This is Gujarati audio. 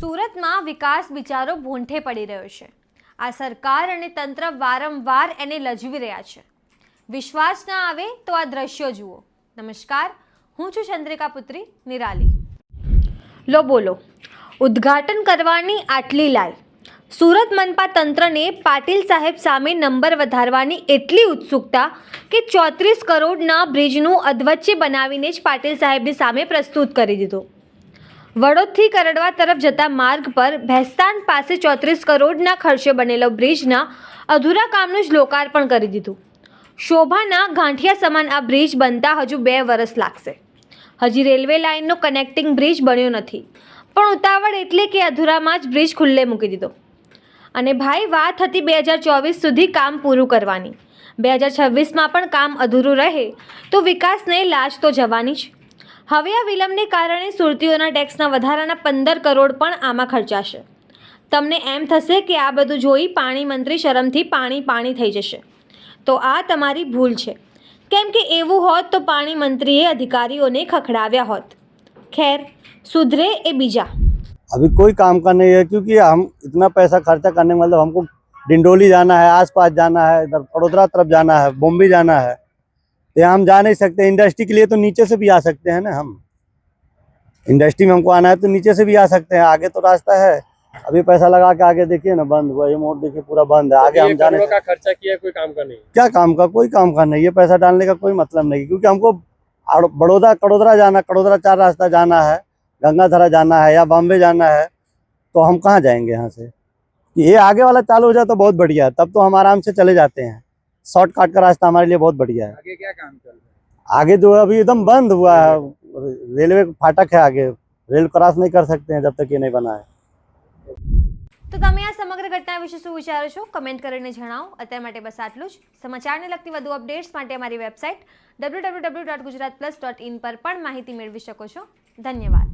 સુરતમાં વિકાસ બિચારો ભૂંઠે પડી રહ્યો છે. આ સરકાર અને તંત્ર વારંવાર એને લજવી રહ્યા છે. વિશ્વાસ ના આવે તો આ દ્રશ્યો જુઓ. નમસ્કાર, હું છું ચંદ્રિકા પુત્રી નિરાલી. લો બોલો, ઉદ્ઘાટન કરવાની આટલી લાય. સુરત મનપા તંત્રને પાટીલ સાહેબ સામે નંબર વધારવાની એટલી ઉત્સુકતા કે 34 કરોડના બ્રિજનું અધવચ્ચે બનાવીને જ પાટીલ સાહેબની સામે પ્રસ્તુત કરી દીધો. વડોદથી કરડવા તરફ જતા માર્ગ પર ભેસ્તાન પાસે 34 કરોડના ખર્ચે બનેલો બ્રિજના અધૂરા કામનું જ લોકાર્પણ કરી દીધું. શોભાના ગાંઠિયા સમાન આ બ્રિજ બનતા હજુ 2 વર્ષ લાગશે. હજી રેલવે લાઇનનો કનેક્ટિંગ બ્રિજ બન્યો નથી, પણ ઉતાવળ એટલે કે અધૂરામાં જ બ્રિજ ખુલ્લે મૂકી દીધો. અને ભાઈ, વાત હતી 2024 સુધી કામ પૂરું કરવાની. 2026માં પણ કામ અધૂરું રહે તો વિકાસને લાજ તો જવાની જ. હવે આ વિલંબને કારણે સુરતીઓના ટેક્સના વધારાના 15 કરોડ પણ આમાં ખર્ચાશે. તમને એમ થશે કે આ બધું જોઈ પાણી મંત્રી શરમથી પાણી થઈ જશે, તો આ તમારી ભૂલ છે. કેમ કે એવું હોત તો પાણી મંત્રીએ અધિકારીઓને ખખડાવ્યા હોત. ખેર, સુધરે એ બીજા. अभी कोई काम का नहीं है, क्योंकि हम इतना पैसा खर्चा करने मतलब हमको डिंडोली जाना है, आसपास जाना है, इधर बड़ोदरा तरफ जाना है, बॉम्बे जाना है, तो हम जा नहीं सकते. इंडस्ट्री के लिए तो नीचे से भी आ सकते हैं ना. हम इंडस्ट्री में हमको आना है तो नीचे से भी आ सकते हैं, आगे तो रास्ता है. अभी पैसा लगा के आगे देखिए ना, बंद हुआ. ये मोड़ देखिए पूरा बंद है. आगे हम जाने का खर्चा किया, कोई काम का नहीं. क्या काम का? कोई काम का नहीं. ये पैसा डालने का कोई मतलब नहीं, क्योंकि हमको बड़ोदरा जाना, कड़ोदरा 4 रास्ता जाना है, गंगाधरा जाना है या बॉम्बे जाना है, तो हम कहाँ जाएंगे यहाँ से. ये आगे वाला चालू हो जाए तो बहुत बढ़िया है, तब तो हम आराम से चले जाते हैं. शॉर्टकट का रास्ता हमारे लिए बहुत बढ़िया है. आगे क्या काम चल रहा है? आगे जो है अभी एकदम बंद हुआ है. रेलवे फाटक है आगे, रेल क्रॉस नहीं कर सकते हैं जब तक ये नहीं बना है. તો તમે આ સમગ્ર ઘટના વિશે શું વિચારો છો? કમેન્ટ કરીને જણાવો. અત્યાર માટે બસ આટલું જ. સમાચારને લગતી વધુ અપડેટ્સ માટે અમારી વેબસાઇટ www.gujaratplus.in પર પણ માહિતી મેળવી શકો છો. ધન્યવાદ.